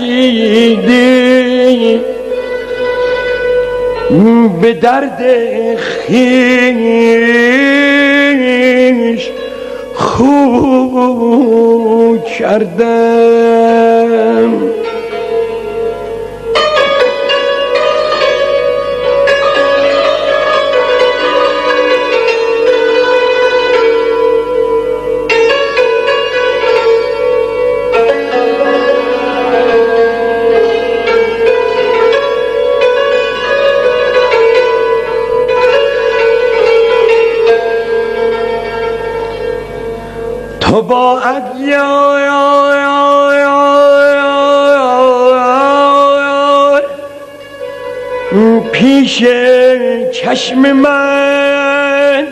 رسیدی به درد خویش خو کردم. تو با پیش چشم من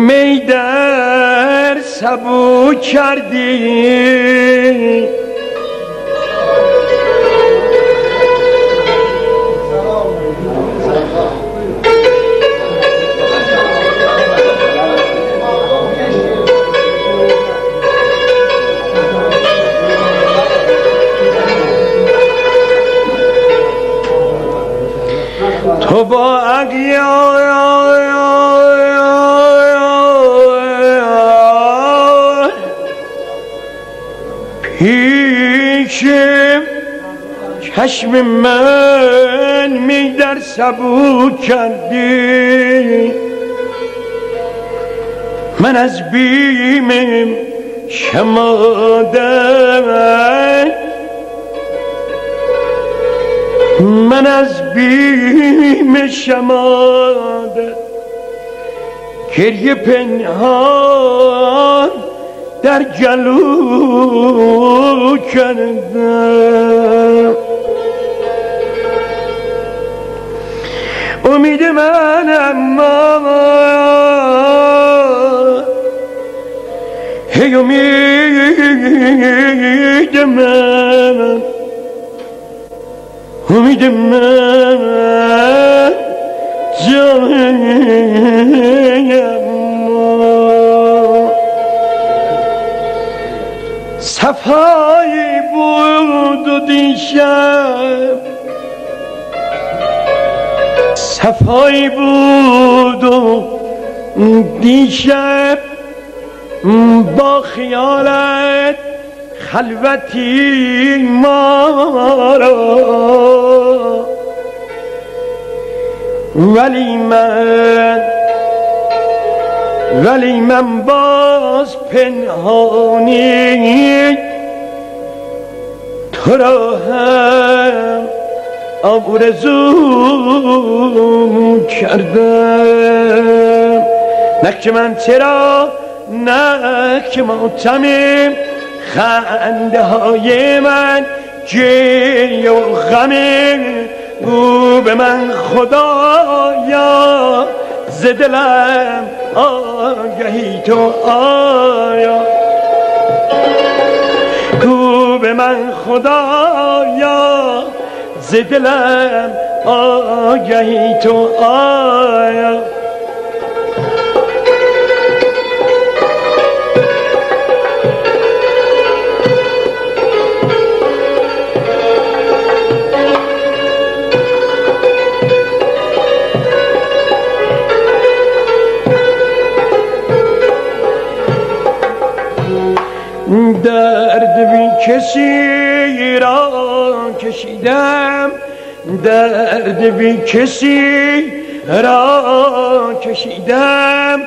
می در سبو کردی. تو با پیش چشم من می در سبو کردی. من از بیم شمادم، من از بیم شمادت گریه پنهان در گلو کردم. امید من اما هی امید من، امید من جانم صفایی بود و دیشب، صفایی بود و دیشب با خیالت خلوتی ما را، ولی من باز پنهانی تو را هم آرزو کردم. نک من چرا، نک معتمم خنده های من گریه و غمه، گو به من خدایا ز دلم آگهی تو آیا، گو به من خدایا ز دلم آگهی تو آیا. درد بی کسی را کشیدم، درد بی کسی را کشیدم،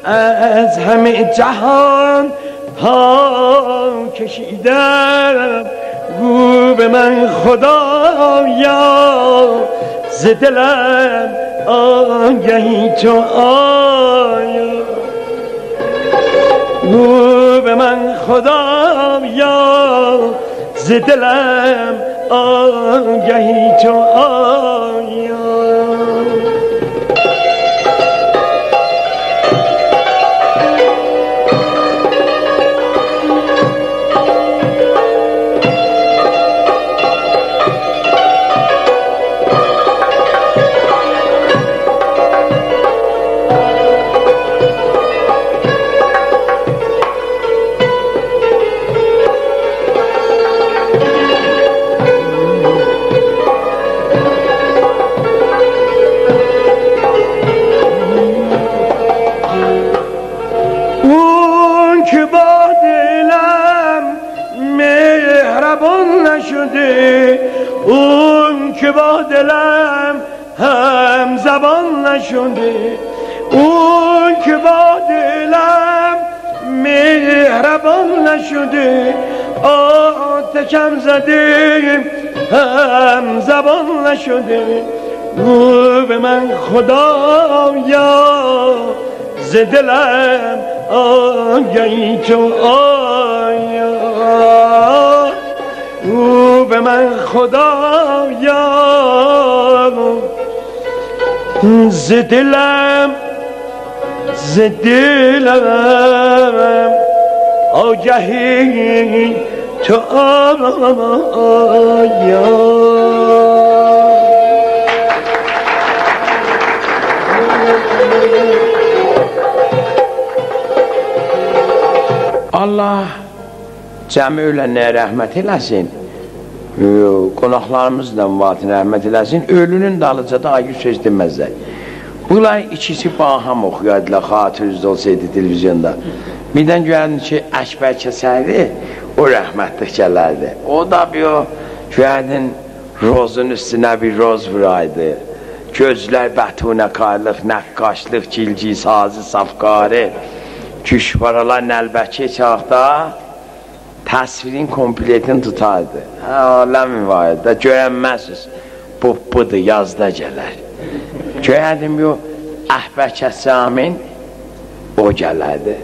از همه جهان پا کشیدم، گو به من خدایا ز دلم آگهی تو آیا، گو به من خدایا ز دلم آگهی تو آیا. که با دلم مهربان نشده، اون که با دلم هم زبان نشده، اون که با دلم مهربان نشده، آتشم زده هم زبان نشده. رو به من خدایا ز دلم آگهی تو آیا، رو به من خدایا ز دلم آگهی تو آیا. Allah cəmi ölənlərə rəhmət eləsin, qonaqlarımızla müvatin rəhmət eləsin. Ölünün dalıca da ayı söz deməzlər. Bunlar ikisi baham oxuyardılar, xatirüzdə olsaydı televizyonda. Birdən görərdin ki, Əkbər kəsərdi, o rəhmətlik gələrdi. O da bir o görərdin rozun üstünə bir roz vuraydı. Gözlər bətunə qarlıq, nəqqaşlıq, cilci, sazı, safqarı. Küşvaralar nəlbəki çağda təsvirin kompletini tutardı. Aləm müvarədə görənməzsiniz, bu budur, yazda gələr. Görərdim yo, Əhbər Kəssamin o gələrdi.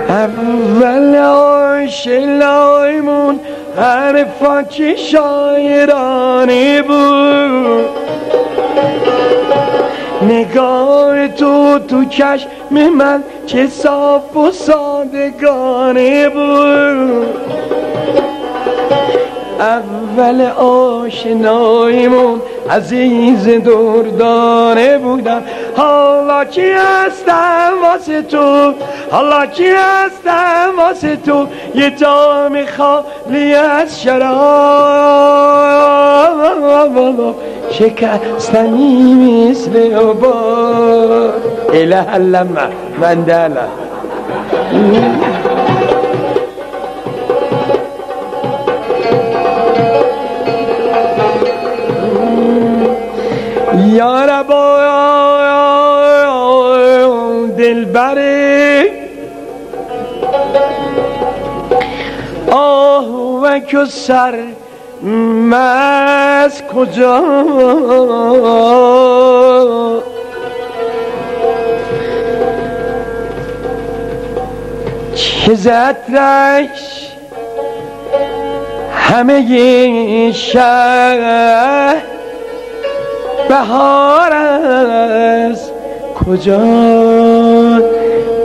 اول آشلایمون حرفا که شاعرانه بود، نگاه تو چشم من چه صاف و صادقانه بود. اول آشنایمون عزیز دردانه بودم، حالا کی هستم واسه تو، حالا کی هستم واسه تو، یه جام خالی از شراب شکستنی مثل عبار. اله اللمه مندله یا ربا دلبره آهوک و سر مز کجا، که زدرش همه شهر بهار است، کجا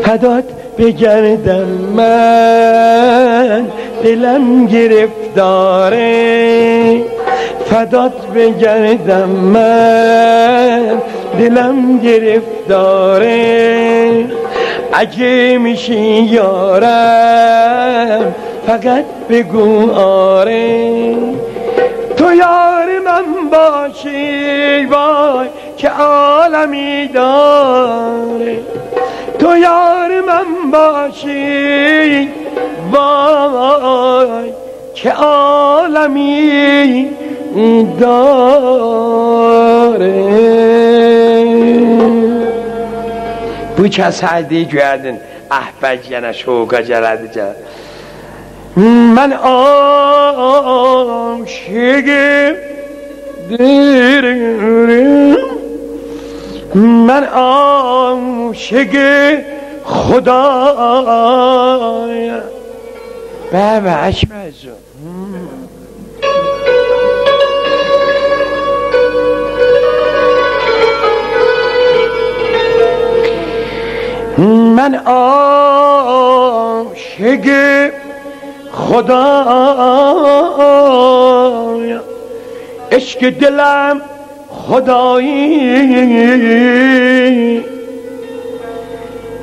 فدات بگردم من، دلم گرفتاره، فدات بگردم من، دلم گرفتاره. اگه میشی یارم فقط بگو آره، تو یار من باشی وای که عالمی داره، تو یار من باشی وای که عالمی داره. Bu kəsərdiyi gördün, əhbəc yenə şoqa gələdi gəl. Mən aşıqım dirim, mən aşıqım Xudaya. Bəbə, Əkbərcim. من عاشق خدایم، عشق دلم خدایی،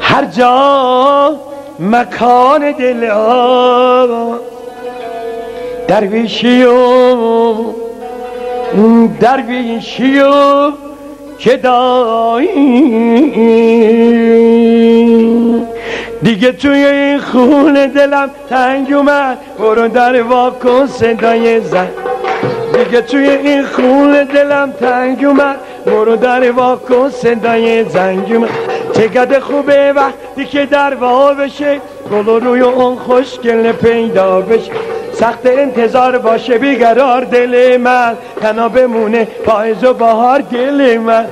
هر جا مکان دل درویشی و گدایی. دیگه توی این خونه دلم تنگ اومد، برو در وا کن صدای زنگ. دیگه توی این خونه دلم تنگ اومد، برو در وا کن صدای زنگ اومد. چقدر خوبه وقتی که در وا بشه، گل روی اون خوشگل پیدا بشه. سخت انتظار باشه بیقرار دل من، تنها بمونه پاییز و بهار دل من.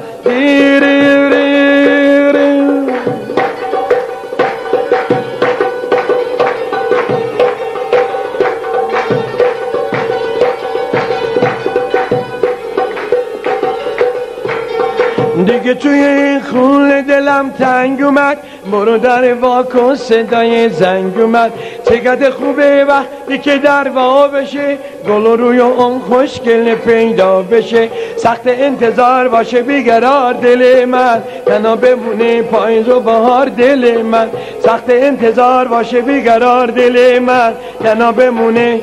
دیگه توی این خونه دلم تنگ اومد، برو در وا کن صدای زنگ اومد. چقدر خوبه وقتی که در وا بشه، گل روی اون خوشگل پیدا بشه. سخت انتظار باشه بیقرار دل من، تنها بمونه پاییز و بهار دل من. سخت انتظار باشه بیقرار دل من، تنها بمونه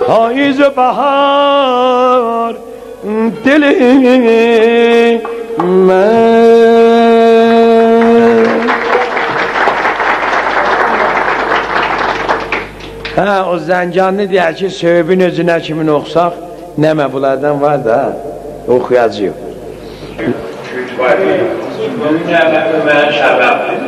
پاییز و بهار دل من. O Zəncanlı deyər ki, söhbün özünə kimin oxsaq, nəmə bunlardan var da, oxuyacaq. Bu nəmə Ömər Şəbəbdir.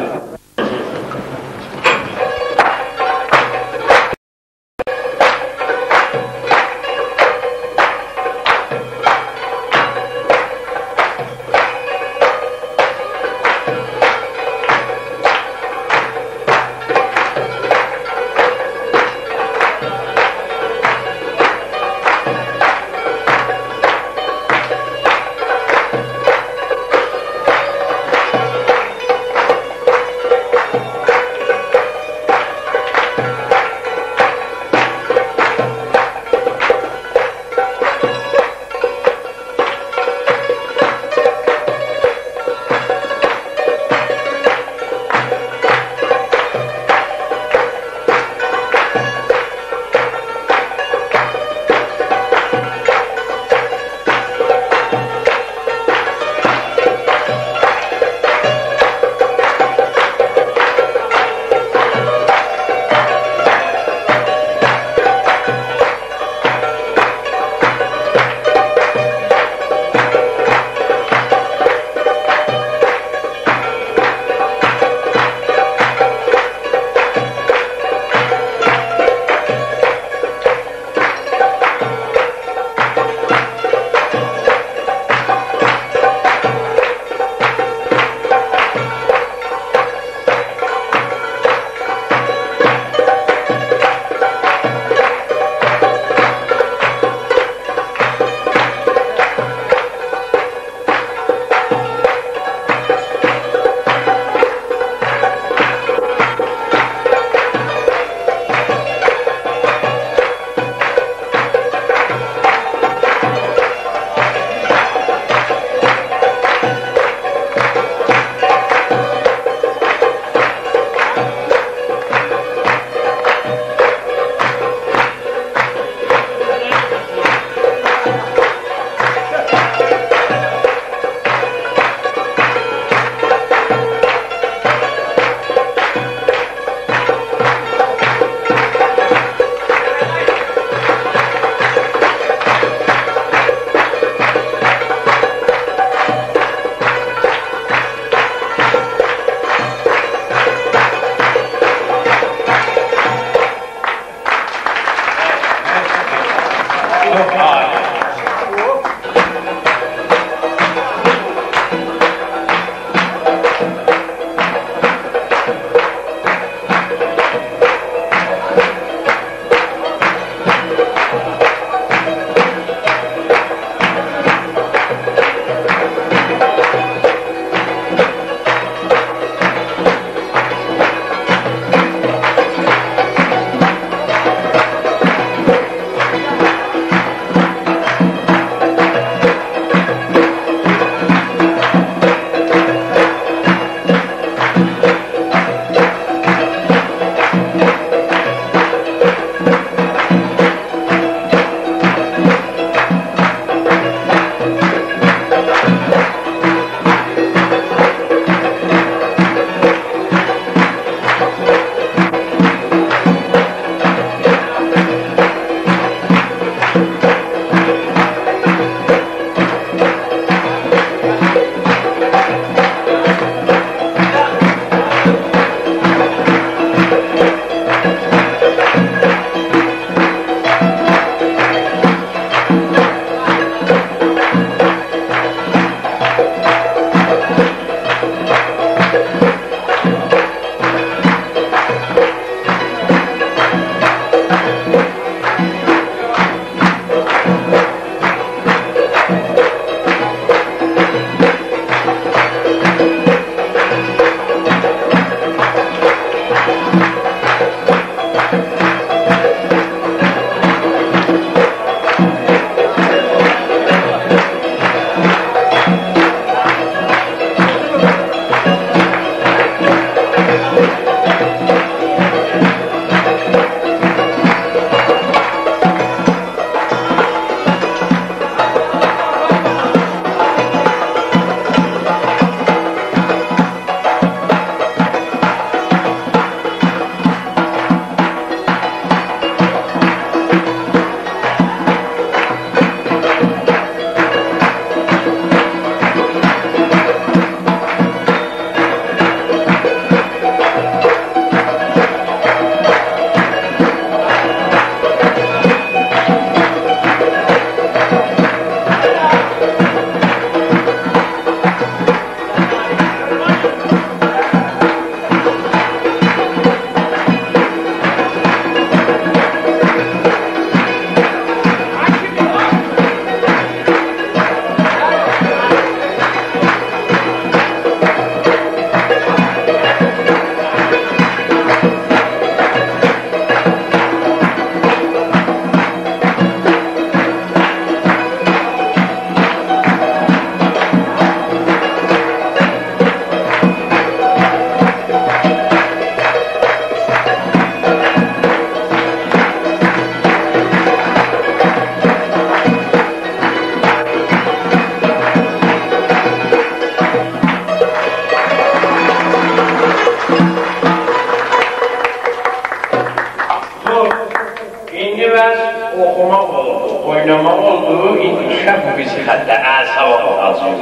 oynamaq oldu, indi düşən bu bizi xəttə əsava baxacaq.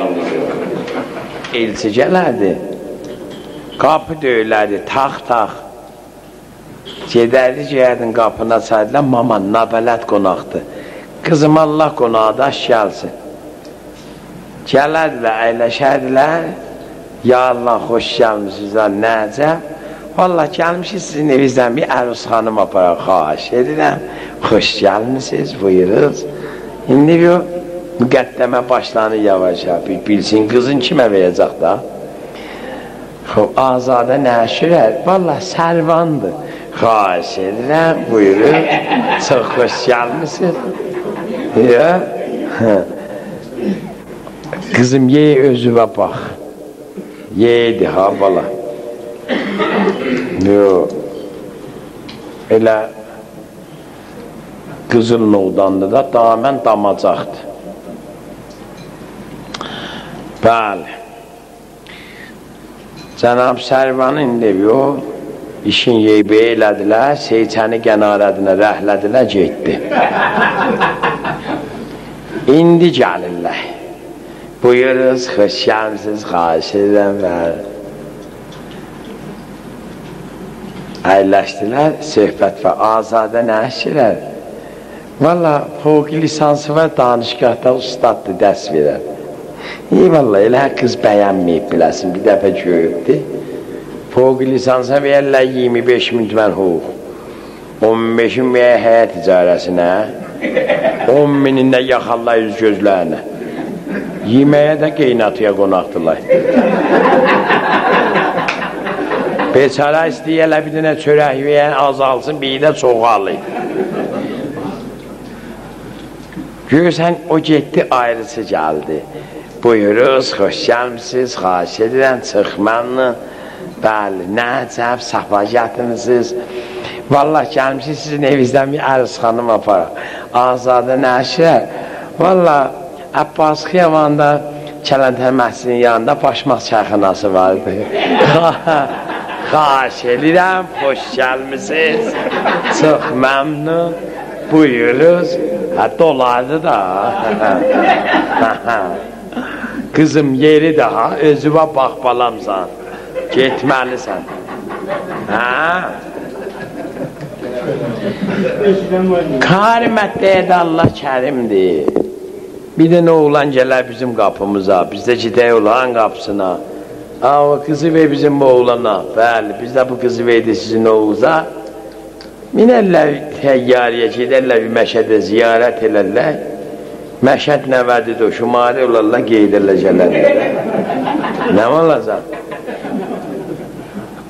Elçi gələrdi, qapı döyülərdi, tax. Gedərdi, gəyərdin qapını açardılar, mama, nabələt qonaqdır. Qızım, Allah qonağı da aş gəlsin. Gələrdilər, əyləşərdilər, ya Allah, xoş gəlmişsizlər, nəcəm? Vallahi gəlmişiz sizin evinizdən bir əruz xanım aparaq, xahiş edirəm, xoş gəlmişsiniz, buyuruz. İndi bir müqəddəmə başlanır yavaş-yavaş, bilsin qızın kimə verəcək da? Azadə nəşirər, vallahi sərvandır, xahiş edirəm, buyurun, çox xoş gəlmişsiniz. Qızım, ye özüvə bax, yeydi ha, bala. Yox, elə qızıl noğdandı da damən damacaqdı. Bəli, Cənab Sərvanın devi o, işin yeybi elədilər, Seyçəni qənarədinə rəhlədilər, getdi. İndi gəlirlər. Buyuruz, xoş gəlmişsiniz, xahiş edirəm, bəli. Əyləşdilər, söhbət və azadə nəşirər. Valla, fövqi lisansı var, danışqahda ustaddır, dərs verər. Valla, elə qız bəyənməyib biləsin, bir dəfə görübdür. Fövqi lisansa verirlər 25.000 tümən hüquq. 15.000 veyə həyat icarəsinə, 10.000'in də yaxallar yüz gözlərinə. Yeməyə də qeynatıya qonaqdırlar. Beçara istəyələ bir dənə çörək verən azalsın, bir də çoxalıyım. Görürsən, o getdi, ayrısı gəldi. Buyuruz, xoş gəlmişsiniz, xahiş edirəm, çıxmanlı. Bəli, nəcəb, safa gətirmişsiniz. Vallahi gəlmişsiniz, sizin evinizdən bir əruz xanım aparaq. Azadə nəşirə. Vallahi, Abbas Xiyavanda, Kələntər Məhsinin yanında başmaq çayxanası vardı. Xahiş edirəm, xoş gəlmişsiniz, çox məmnun, buyuruz, dolardı da, qızım yeri daha, özüvə bax balamsan, getməlisən, Karimət deyədə Allah kərimdir, bir də nə oğlan gələr bizim qapımıza, biz də gidək oğlan qapısına, o qızı ver bizim oğlana, bəli, biz də bu qızı verdi sizin oğluza, minərlər təyyarıya, gedərlər bir məşədə ziyarət elərlər, məşəd nəvədidir o, şumari olarlar, qeydərlər gələrlər. Nə olacaq?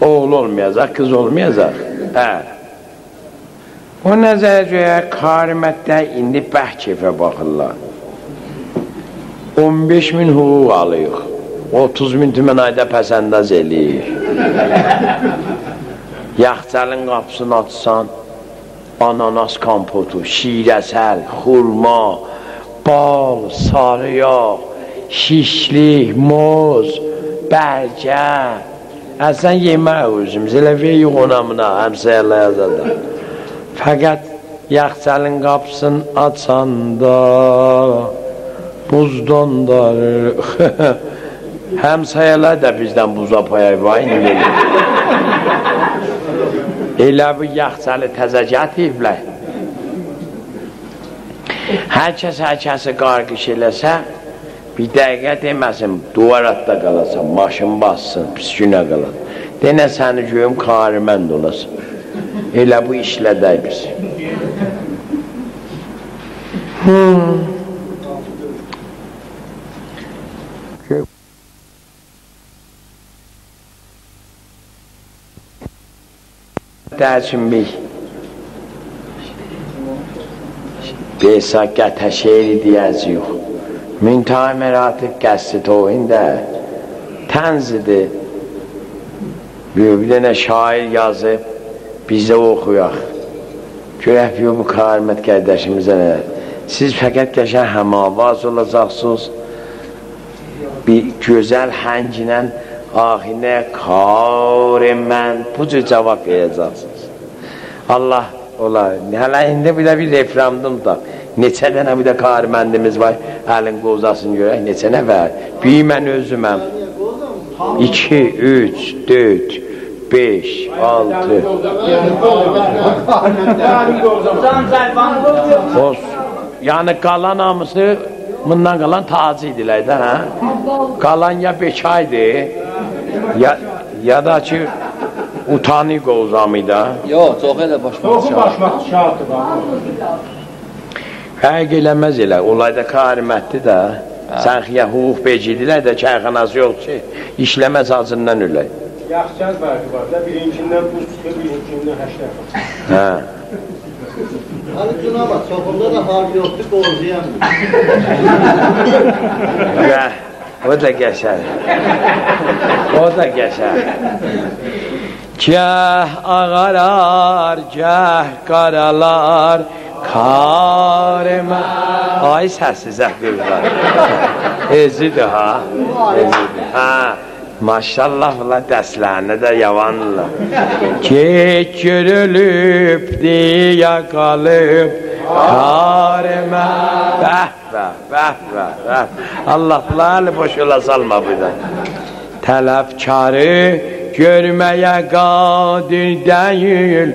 Oğul olmayacaq, qız olmayacaq. O nəzərcəyə Karimətdə indi bəh keyfə baxırlar. 15.000 hüquq alıyıq. 30.000 tümən ayda pəsəndaz eləyir. Yaxcəlin qapısını açsan, ananas kompotu, şirəsəl, xurma, bal, sarı yağ, şişlik, moz, bərgə. Əsən yemək özümüz, elə veyiq onamına, həmsəyələ yazarlar. Fəqət yaxcəlin qapısını açanda, buzdan darıq. Həmsəyələr də bizdən buza payay var, indi. Elə bu yaxçəli təzə gətiriblər. Hər kəsi qarqış eləsə, bir dəqiqə deməsin, duvaratda qalasan, maşın bassın, pis günə qalan. Denə səni göyüm Karimənd olasın. Elə bu işlədək biz. Dərçinbik Beysa qətə şeiri deyəcəyik. Müntəhə məratib qəsdi tohində tənzidir. Bir dənə şair yazıb, biz də oxuyaq. Görək bu Karimət qardaşımıza nə? Siz fəqət qəşən həmavaz olacaqsınız. Bir gözəl hənginlə ahinə Karimən bu cür cavab verəcəksiniz. Allah ola, hələ indi bir də bir referandum da Neçə dənə bir də qariməndimiz var, əlin qozasını görək, neçə nəfər? Bir mən özüməm. 2, 3, 4, 5, 6. Yəni qalan hamısı, bundan qalan tacı idilər də, hə? Qalan ya bekaydı, ya da ki, utanı qozamıydı. Yox, çox elə başmaq şahıdır. Fərq eləməz elə, olayda qarimətdir də. Sən xiyə hüquq becidilər də kərxanası yox ki, işləməz acından ölək. Yaxçəz fərqi var da, birinkindən buz çıxır, birinkindən həşlər. Hə. Hani buna bak, çoxunda da harbi yoxdur, borcuyam. O da qəşər. O da qəşər. Gəh ağarar, gəh qaralar, karımə. Ay səssizə qırlar. Ezidir ha. Ezidir. Ha. Maşallah valla dərslərini də yavanırlar. Keç görülüb deyə qalıb karımə. Bəh bəh, bəh bəh, bəh. Allah bunlarını boş yola salma buradan. Tələbkarı görməyə qadir deyil,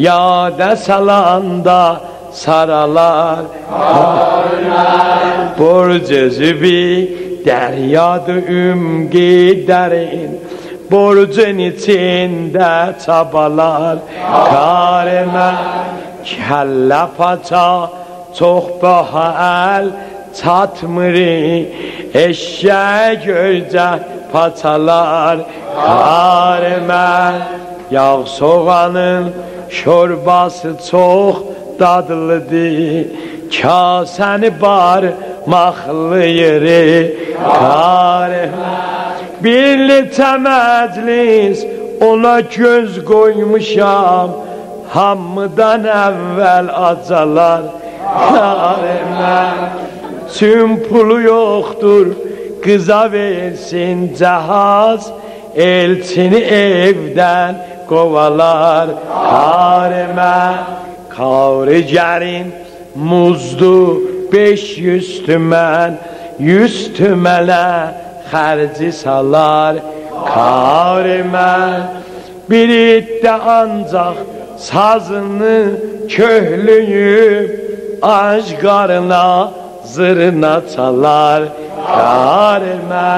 yada salanda saralar karımə. Borcuzubi deryadı ümgi derin, borcun içinde çabalar karımə. Kəllə paça çox baha əl çatmırı, eşşək görcə paçalar karımə. Yağ soğanın şorbası çox dadlıdır, kasəni barmaqlayırı karımə. Bir neçə məclis ona göz qoymuşam, hamıdan əvvəl acalar karımə. Tüm pulu yoxdur, qıza versin cəhaz, elçini evdən qovalar karımə. Kavrigerin muzdu 500 tümən, 100 tümənə xərci salar karımə. Bir iddə ancaq sazını köhlüyüb, ac qarına zırına çalar karımə.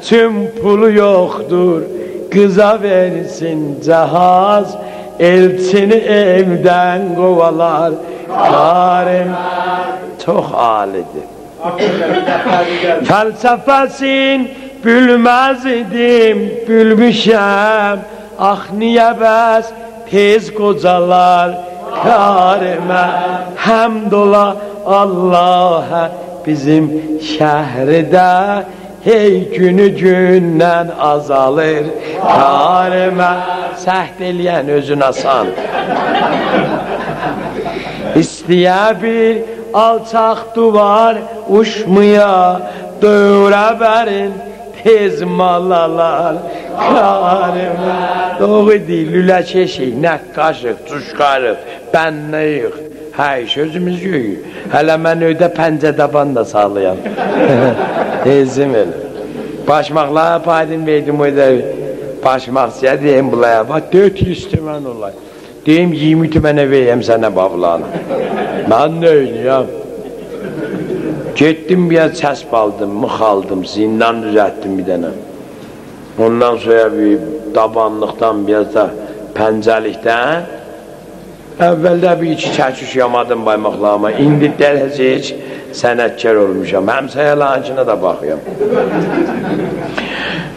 Tüm pulu yoxdur, qıza versin cəhaz, elçini evdən qovalar karımə. Çox alidir. Fəlsəfəsin bilməz idim, bilmişəm. Ax niyə bəs tez qocalar karımə. Həmd ola Allah'a bizim şəhridə, hey günü gündən azalır karımə. Səhd eləyən özün asan. İstəyə bir alçaq duvar uçmaya, dövrə bərin tez malalar karımə. Doğru deyil, lülə keşik, nəqqaşıq, cuşqarıq, bənnəyik. Həy, sözümüz yox. Hələ mən öydə pəncədaban da sağlayam. Ezim elə. Başmaqlara paydın verdim öydə. Başmaqçıya deyim bulaya, bax 400 tümən olay. Deyim 20 tümənə vereyim sənə bablanı. Mən nə oynayam? Getdim bir yer çəsb aldım, mıx aldım, zindan düzəltdim bir dənə. Ondan sonra bir dabanlıqdan, biraz da pəncəlikdən əvvəldə bir iki çəküş yamadım baymaqlarıma. İndi dərəcə heç sənətkar olmuşam. Həmsəyələnkine də baxıyorum.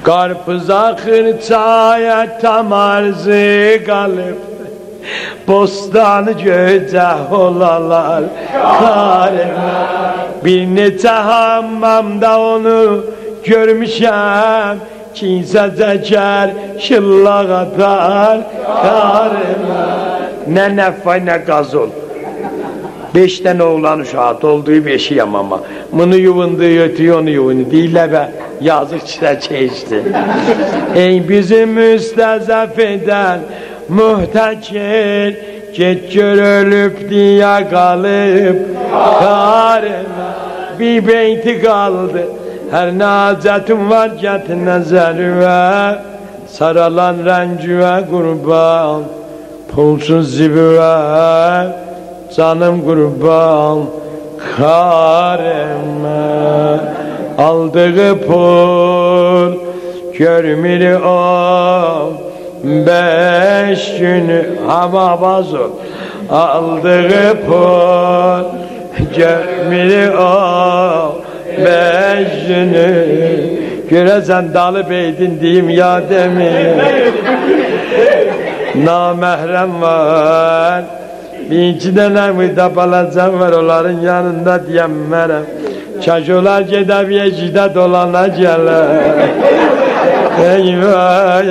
Qarpıza xırçaya tam arzı qalıb, bostanı göycək olalar karımə. Bir neçə hammamda onu görmüşəm, kimsə cəkər şıllaq atar karımə. Nə nəfay, nə qazol. 5 dənə oğlan uşağı dolduğu beşiyəm ama. Bunu yuvundu, ötüyü onu yuvundu. Deyirlər və yazıq çirə keçdi. Ey bizim müstəzəf edən mühtəkir Get gör ölüp diye kalıp karına bir beyti kaldı. Her nazetim var get nezerve saralan rencüve kurban pulsuz zibüve canım kurban karıma aldığı pul görmeli o 5 günü hava bazı aldığı pul görmeli o 5 günü göresen dalı beydin diyeyim ya demin namahrem var bir iki tane müdafalacam var onların yanında diyemmerem çaşolar cedaviye cida dolana gelir eyvah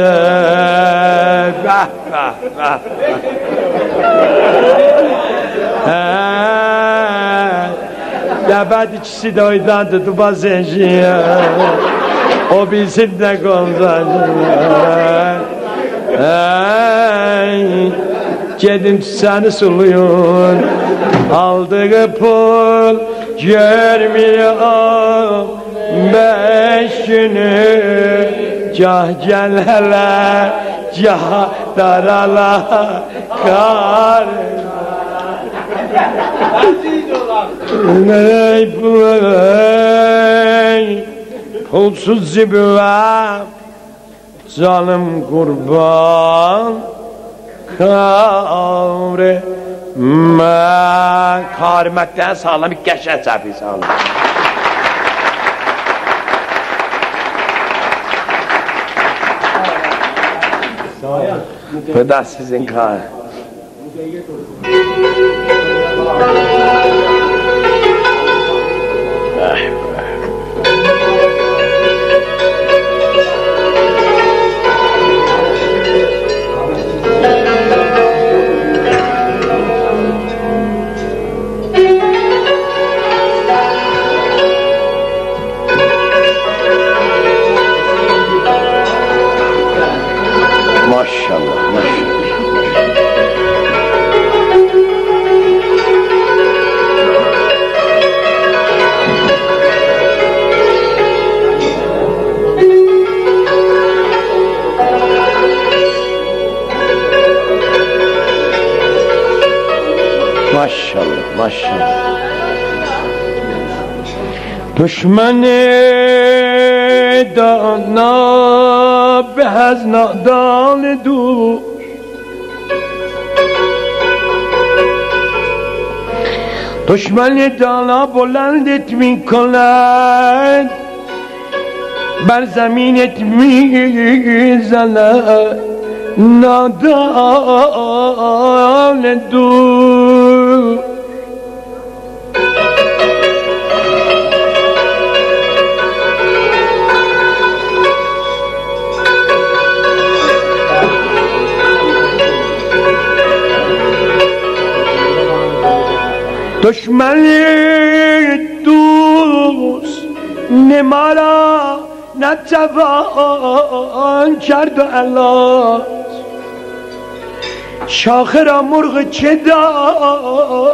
bah bah bah Debat ikisi de oydandı tuba zenciye o bilsin de konzacılar Cedim seni suluyun aldığı pul görmüyor 5 günü cah gel hele cah darala kar Ey pulsuz zibüve zalim kurban kavre kariməkdən sağlam bir qəşəng çəpi sağlam bu da sizin kar Maşallah, maşallah. Maşallah, maşallah. Düşmanı dana behaz nadan dur Düşmanı dana buland etmi kılad Ber zemin etmi zala nadan dur Düşmanı dost ne mara ne tavan kerdu Allah Şahıra murğu çedala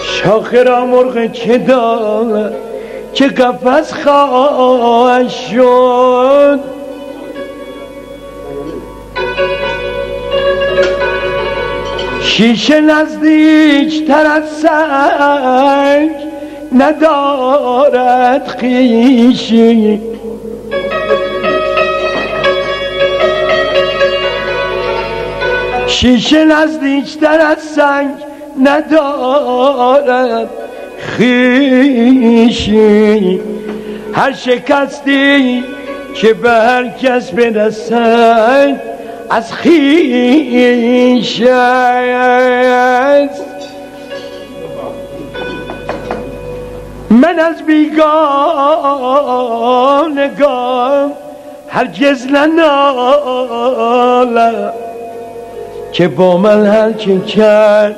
Şahıra murğu çedala Ki kafes haşon شیشه نزدیک تر از سنگ ندارد خویشی شیشه نزدیک تر از سنگ ندارد خویشی هر شکستی که به هر کس برسد از خویش است من از بیگانگان هرگز ننالم که با من هر که کرد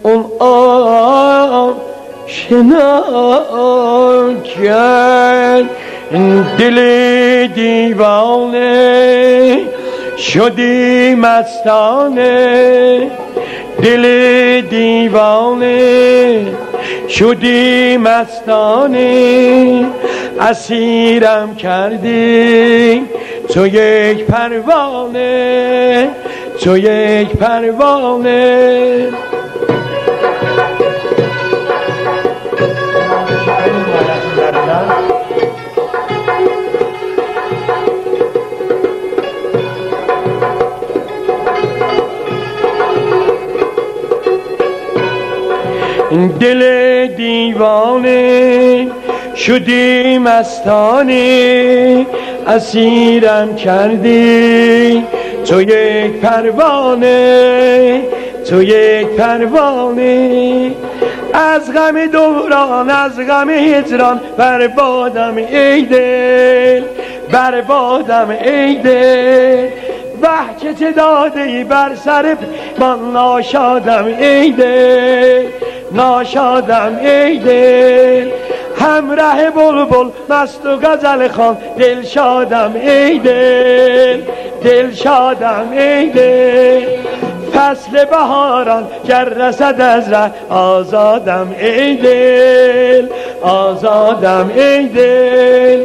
اون آشنا کرد دل دیوانه شدی مستانه دل دیوانه شدی مستانه اسیرم کردی تو یک پروانه تو یک پروانه دل دیوانه شدی مستانه اسیرم کردی تو یک پروانه تو یک پروانه از غم دوران از غم هجران بربادم ای دل بربادم ای دل وه که چه داده ای بر سر من ناشادم ای دل ناشادم ای دل همراه بلبل مست و غزل خوان دل شادم ای دل دل شادم ای دل فصل بهاران گر رسد از ره آزادم ای دل آزادم ای دل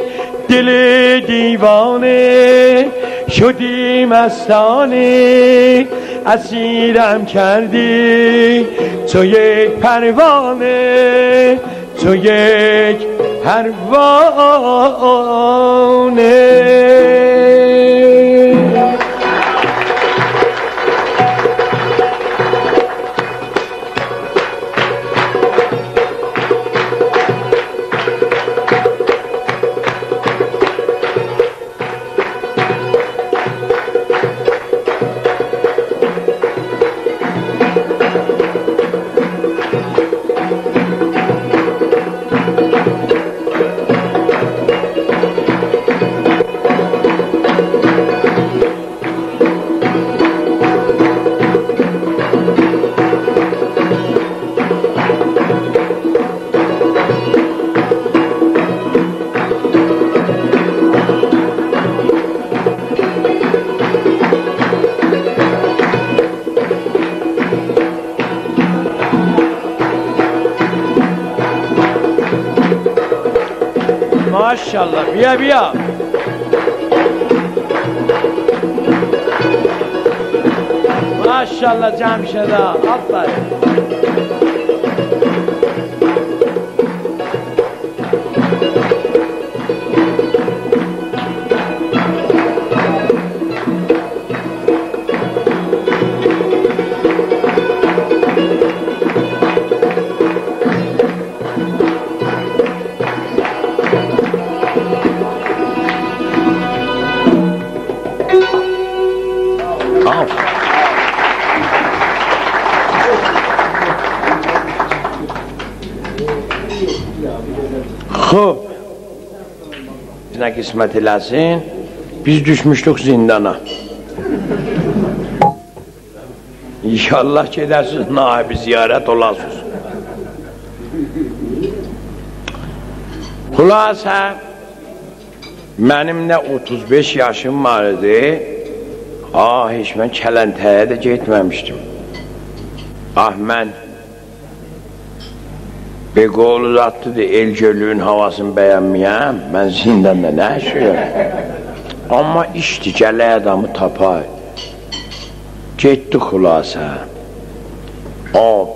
دل دیوانه شدی مستانه اسیرم کردی تو یک پروانه تو یک پروانه ماشاءالله بیا بیا ماشاءالله جمع شده آفرین خب ne kısmet eləsin biz düşmüştük zindana İnşallah gidersiniz naibi ziyaret olasınız Xülasə benim ne 35 yaşım vardı hiç ben Kələntəyə de gitmemiştim mən Beqol uzatdı el gölün havasını bəyənməyəm mən zindanda nə yaşıyorum amma işdi gələ adamı tapar getdi xülasə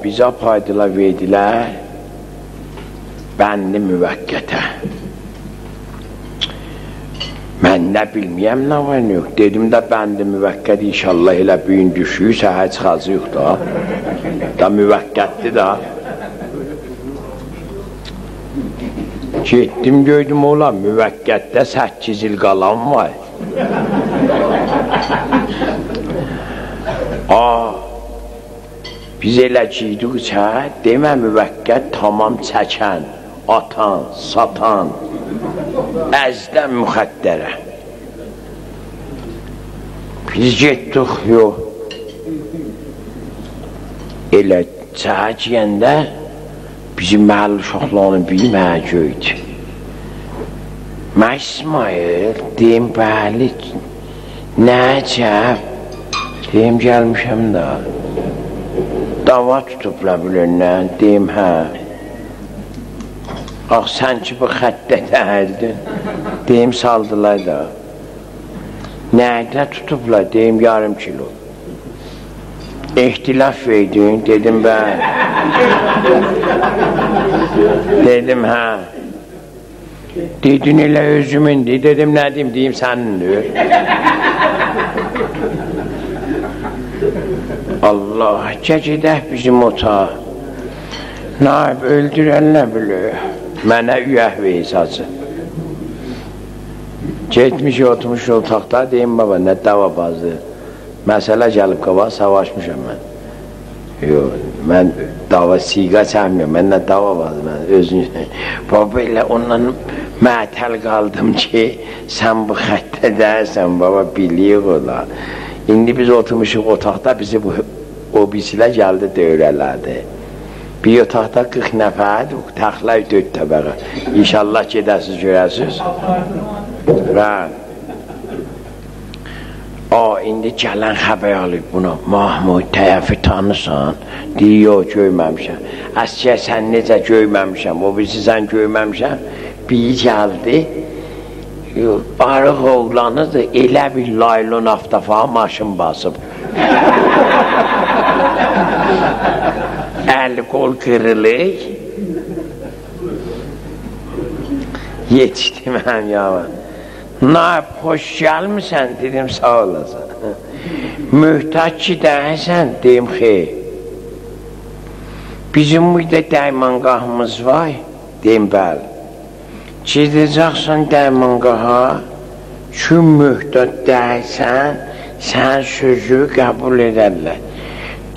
bizə paydılar verdilər bəndi müvəqqətə mən nə bilməyəm nə var nə yox dedim də bəndi müvəqqət inşallah elə büyün düşüyü səhər çıxacaq da müvəqqətdir da Getdim gördüm ola müvəqqətdə 8 il qalan var biz elə giydik demə müvəqqət tamam çəkən atan, satan əzdən müxəddərə biz getdik yox elə çəkəndə bizim məhəlli uşaqlarının biri mənə göydü mən İsmail deyim bəli Nəcəb? Deyim, gəlmişəm da. Dava tutubla bilirlər, deyim, hə. Ax, sən ki, bu xəttə dəhirdin. Deyim, saldılar da. Nədə tutubla, deyim, yarım kilo. İhtilaf verdin, dedim, mən. Dedim, hə. Dedin, elə özümündür. Dedim, nə deyim, deyim, sənindir. Allah, gecədək bizim otağa. Naib, öldürənlə bilir. Mənə üyəh veysacı. Getmiş, oturmuş otaqda, deyim, baba, nə davabazdır. Məsələ gəlib qaba, savaşmışam mən. Yox, mən dava siqa çəkmiyəm, mən nə davabazdır, mən özünü. Baba, elə ondan mətəl qaldım ki, sən bu xəttə dərsən, baba, biliyik ola. İndi biz oturmuşuq otaqda, bizi o birisilər gəldi, dövrələrdi. Bir otaqda 40 nəfərdir, təxlək 4 təbəqə. İnşallah gedəsiz, görəsiz. Və indi gələn xəbər alıb buna, Mahmud, tərəfi tanısan? Deyir, yox, görməmişəm. Əskər, sən necə görməmişəm, o birisi sən görməmişəm. Bir gəldi, arıq oğlanıdır, elə bir laylon aftafağa maşın basıb. Əli qol qırılır. Yetişdi mənim yaman. Naib, xoş gəlmirsən, dedim, sağ olasın. Mühtaç ki, dəyəsən, deyim, xeyr. Bizim burada dəymanqahımız var, deyim, bəli. Gedəcəksən dəymanqaha, ki, mühtaç dəyəsən, sən sözü qəbul edərlər.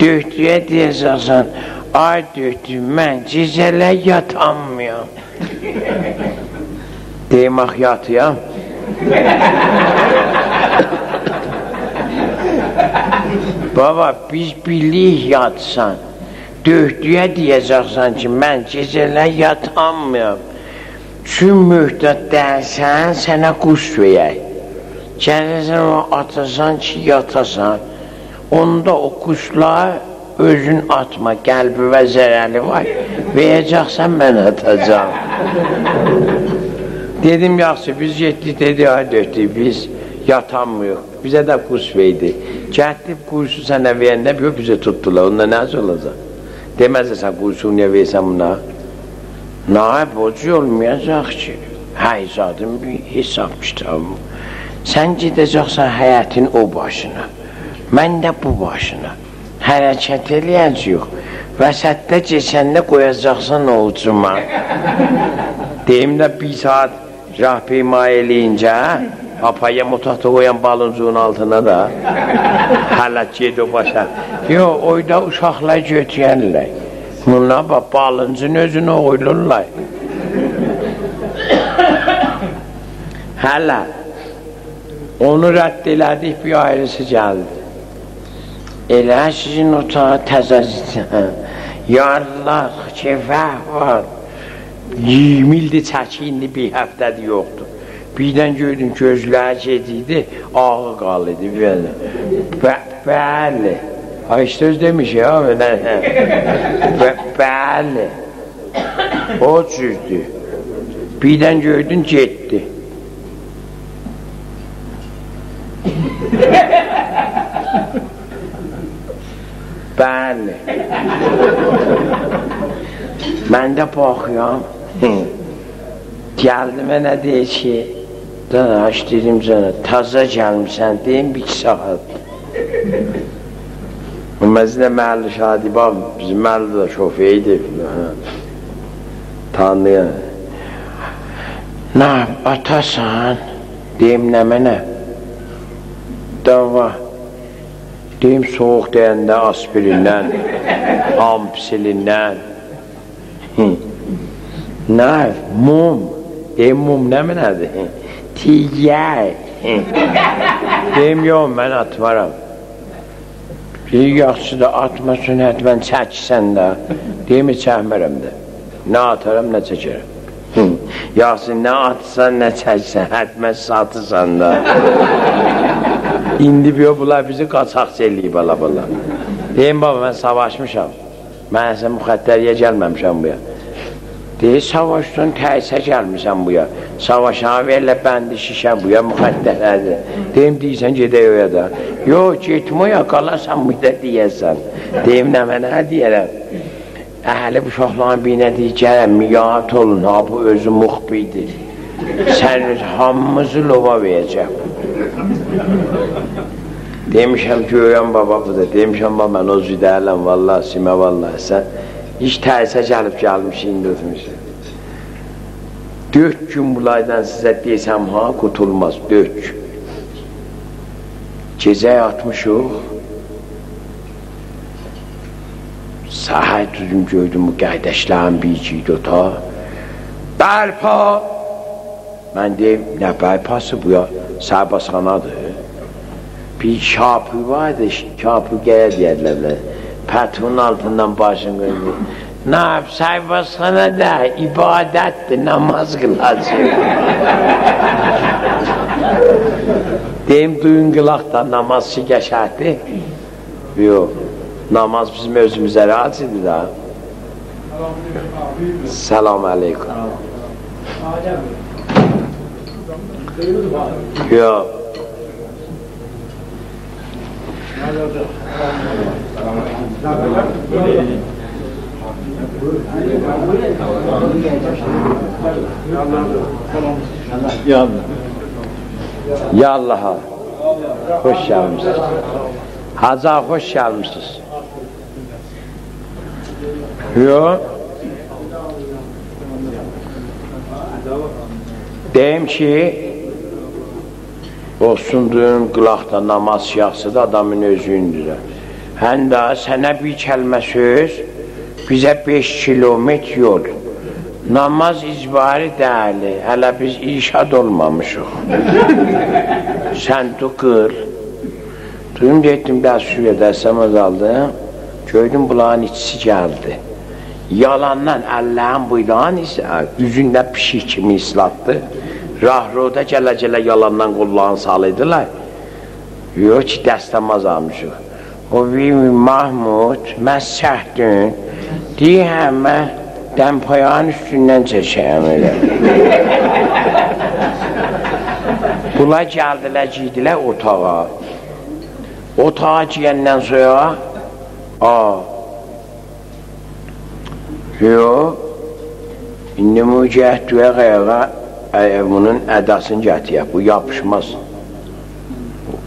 Döktüyə deyəcəksən, ay döktü, mən cizələ yatanmıyam. Deyim, ax, yatıyam. Baba, biz bilik yatsan, döktüyə deyəcəksən ki, mən cizələ yatanmıyam. Çün mühtaç dəyəsən, sənə quş verək. Gəlirsən, o atasan ki, yatasan. Onda o quşlar özün atma, qəlbi və zərəli var. Verəcəksən, mən atacam. Dedim, yaxşı, biz getdik, dedi, ay döktük, biz yatanmıyıq. Bizə də quş verdi. Gətdib, quşu sənə verəndə, yox, bizə tutdular, onda nəsə olacaq? Deməzsən, quşu niyə versən buna? Naib, ocu olmayacaq ki, həyzadın bir hesab kitabı. Sən gedəcəksən həyətin o başına, mən də bu başına. Hərəkət eləyəcəyik. Vəsətdə keçəndə qoyacaqsan oğcuma. Deyim də bir saat rahpeyma eləyincə, apaya mutaqda qoyan baloncuğun altına da, hələ ged o başa. Yox, oyda uşaqlar götürənlər. Bunlar bax, balıncın özünü oylurlar. Hələ, onu rədd elədik, bir ayrısı gəldi. Elə sizin otağa təzəzsən, yarlar, kefəh var. 20 ildir çəki, indi bir həftədir yoxdur. Birdən gördüm, gözlər gediydi, ağı qal idi. Bəli. Ay, söz demiş ya. Bəli. O cüzdür. Birdən gördün, getdi. Bəli. Mən də baxıyam. Gəldi mənə deyir ki, danaş, dedim canı, taza gəlmişsən, deyim, bir saat. Məzində məhəlli şadi, bax, bizim məhəlli də şofeydi. Tanıyan. Nə, atasan, deyim, nə mənə? Dava. Deyim, soğuk deyəndə aspirindən, ampsilindən. Nə, mum. Deyim, mum nə mənədir? Tigər. Deyim, yox, mən atmaram. Deyim, yaxşı da atmasın, hətmən çəksən də. Deyim, çəkmərəm də. Nə atarım, nə çəkərəm. Yaxşı, nə atsan, nə çəksən, hətmən satırsan da. İndi bir bunlar bizi qaçaqçı eləyib bala. Deyim baba mən savaşmışam. Mən əsə müxəttəriyə gəlməmişəm buya. Deyir savaşdan təisə gəlmişəm buya. Savaşana verilə bəndi şişə buya müxəttərədir. Deyim deyirsən gedək oya da. Yox getmə oya qalarsan buya deyəsən. Deyim nə mənə deyərəm. Əhli bu uşaqların birinə deyir gələm miyat olun ha bu özü muxbidir. Sən hamımızı lova verəcəm. Demişəm görəm baba budur. Demişəm baba mən o züdərləm vallahi simə vallahi sən hiç tərsə gəlib indi özümüzü. 4 gün bulaydan sizə desəm ha qutulmaz 4 gün. Gecə yatmışıq. Səhər düzüm gördüm bu qəydəşlərin bir iki dota. Bərpa! Mən deyim, nə bərpası bu ya? Sərbasxanadır. Bir şapı vardı, şapı gəyə deyərlər. Pətunun altından başını qoydu. Nə yap, sərbasxanada ibadətdir, namaz qılacaq. Deyim, duyun qılaqda namazçı qəşərdir. Yox. Namaz bizim özümüzə rahatsızdır da. Selamun aleyküm. Yok. Ya Allah'a hoş gelmişsiniz. Hazar hoş gelmişsiniz. Yok. Deyim ki olsunduğun qılaqda namaz yaxşı da adamın özündür. Həm də sənə bir kəlmə söz bizə 5 kilometr yol. Namaz icbari deyili. Hələ biz irşad olmamışıq. Sən tu qıl. Duyum deydim biraz suya dərsəm azaldım. Gördüm bulağın içisi gəldi. Yalandan Allah'ın buyruğun isə üzündə pişik kimi islatdı. Rahroda gələ-gələ yalandan qullağını salıydılar. Yox ki, dəstəmaz almışıq. O bir Mahmud, məssəhdün, deyəm, mən dəmpayağın üstündən çəkəyəm elə. Bunlar gəldilər, giydilər otağa. Otağa giyəndən sonra, yox, indi mücəhdüyə qayağa bunun ədasını gətiyə, bu yapışmaz.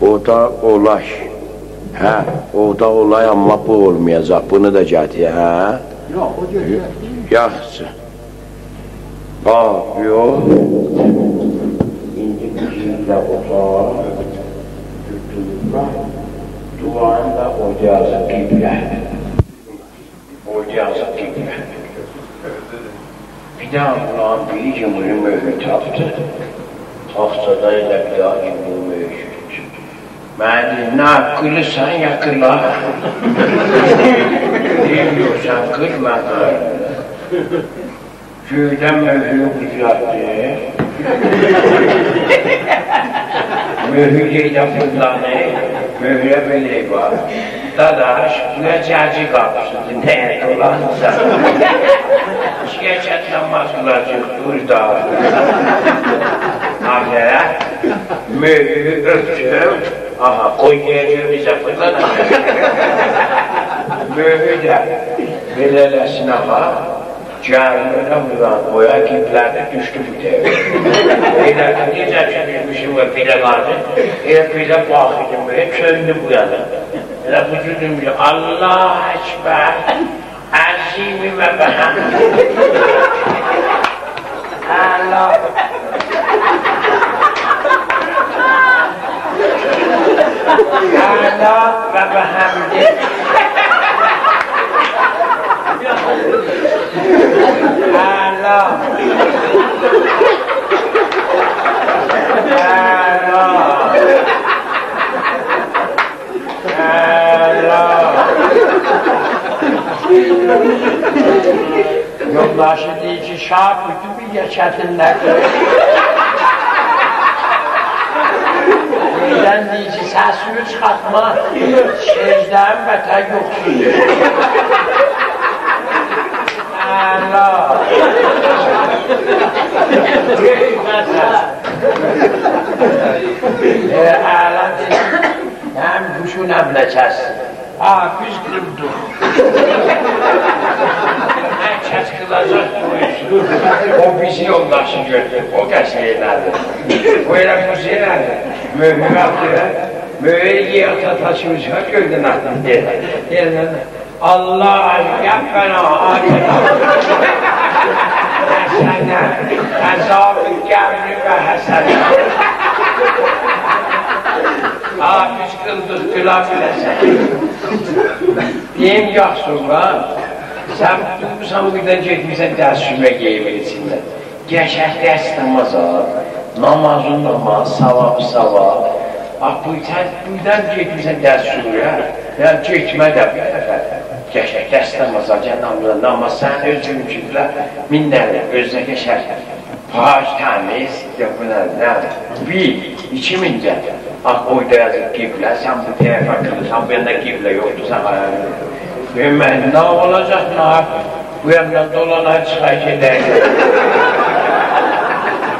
O da olay. Hə, o da olay, amma bu olmayacaq. Bunu da gətiyə, hə? Yox, o gətiyə. Yaxşı. Yox. İndi bizimlə otağa, duvarında ocağızı qiblə. Ocağızı qiblə. Bir daha Allah'ın biri cümhurun möhür tapdı. Taxtada elə bir daha cümhurun möhür götürdü. Mən deyim, nə qılırsan ya qıla. Deyim, yox, sən qıl, mən qılar. Göydən möhürü qıcattı. Möhür geydən fırlanı, möhürə belə var. Dadaş, buna cərci qalmışdı, nəyə dolanırsan? Şirkətlenmez kılacak burada. Ahire mühürü öptüm. Aha koyuyacak bize fırlanacak. Mühürü de belirlesin aha. Cahillerine vuran boya kiplerde düştü bir tev. Eylerde necə çəkilmişim və pilə vardı. Elə pilə baxıdım və çöndü bu yana. Elə bu cüdüm ki Allah Ekber. Azimi ve behamdi. Allah. Allah ve behamdi. Allah. Yoldaşı deyir ki, şah bütün bir geçətinlər. Birdən deyir ki, səsini çıxartma, sözlərin bətər yoxsundur. Allah! Əla deyil, həm quşun həm nə kəssin. Biz qırıldır. Mən kəs qılacaq qoyusun. O bizi yoldaşı gördür, o qəsəyələrdir. O elə quzu elədir. Möhür atır, möhür yiyata taşımışlar, gördün atın deyir. Allah, yap bana, acına. Həsənə, əzabı qəbri və həsənə. Biz qıldıq, güla biləsən. Deyim, yaxşın var. Sən durmuşsan, buradan getmirsən, dərs sürmə geyimin içində. Qəşək dərs namaz al, namazın namaz, savabı savab. Buradan getmirsən, dərs sürmə, getmə də bir dəfə. Qəşək dərs namaz al, namaz sən öz mümkündürlər, minlərlə, özünə qəşək. Paç, təmiz, bir, 2000-cə. Oyda yazır qiblə, sən bu tərəfə qılırsan, bu yanda qiblə yoxdur, sən ayarlı. Mən nə olacaq, nə? Bu yandan dolana çıxaq edək.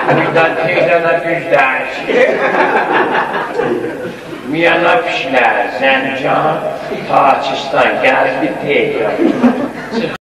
Birdən teyzənə düzdər. Miyana pişlər, Zəncan, Pakistan, gəldi teyzən.